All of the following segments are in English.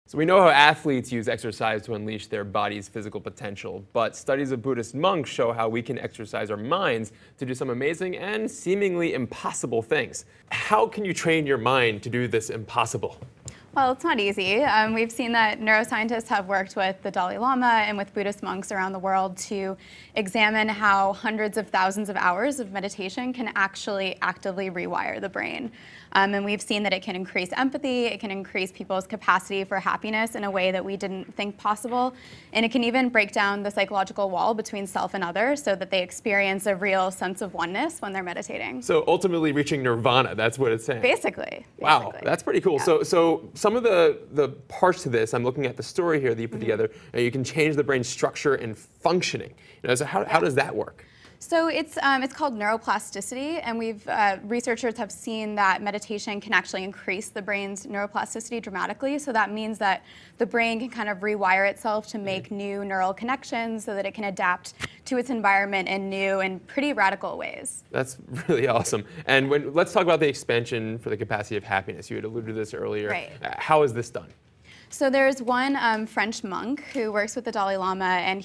So we know how athletes use exercise to unleash their body's physical potential, but studies of Buddhist monks show how we can exercise our minds to do some amazing and seemingly impossible things. How can you train your mind to do this impossible? Well, it's not easy. We've seen that neuroscientists have worked with the Dalai Lama and with Buddhist monks around the world to examine how hundreds of thousands of hours of meditation can actually actively rewire the brain. And we've seen that it can increase empathy, it can increase people's capacity for happiness in a way that we didn't think possible, and it can even break down the psychological wall between self and other so that they experience a real sense of oneness when they're meditating. So ultimately reaching nirvana, that's what it's saying. Basically. Wow, that's pretty cool. Yeah. So some of the parts to this, I'm looking at the story here that you put together, and you can change the brain's structure and functioning. So how does that work? So it's called neuroplasticity, and researchers have seen that meditation can actually increase the brain's neuroplasticity dramatically. So that means that the brain can kind of rewire itself to make new neural connections so that it can adapt to its environment in new and pretty radical ways. That's really awesome. And let's talk about the expansion for the capacity of happiness. You had alluded to this earlier. Right. How is this done? So there's one French monk who works with the Dalai Lama, and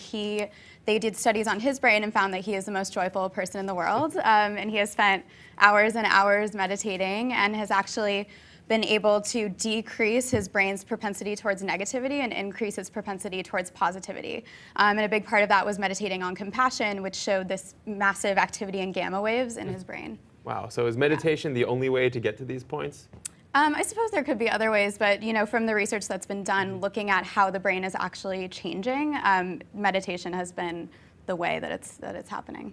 they did studies on his brain and found that he is the most joyful person in the world. And he has spent hours and hours meditating and has actually been able to decrease his brain's propensity towards negativity and increase its propensity towards positivity. And a big part of that was meditating on compassion, which showed this massive activity in gamma waves in his brain. Wow. So is meditation the only way to get to these points? I suppose there could be other ways, but from the research that's been done looking at how the brain is actually changing, meditation has been the way that it's happening.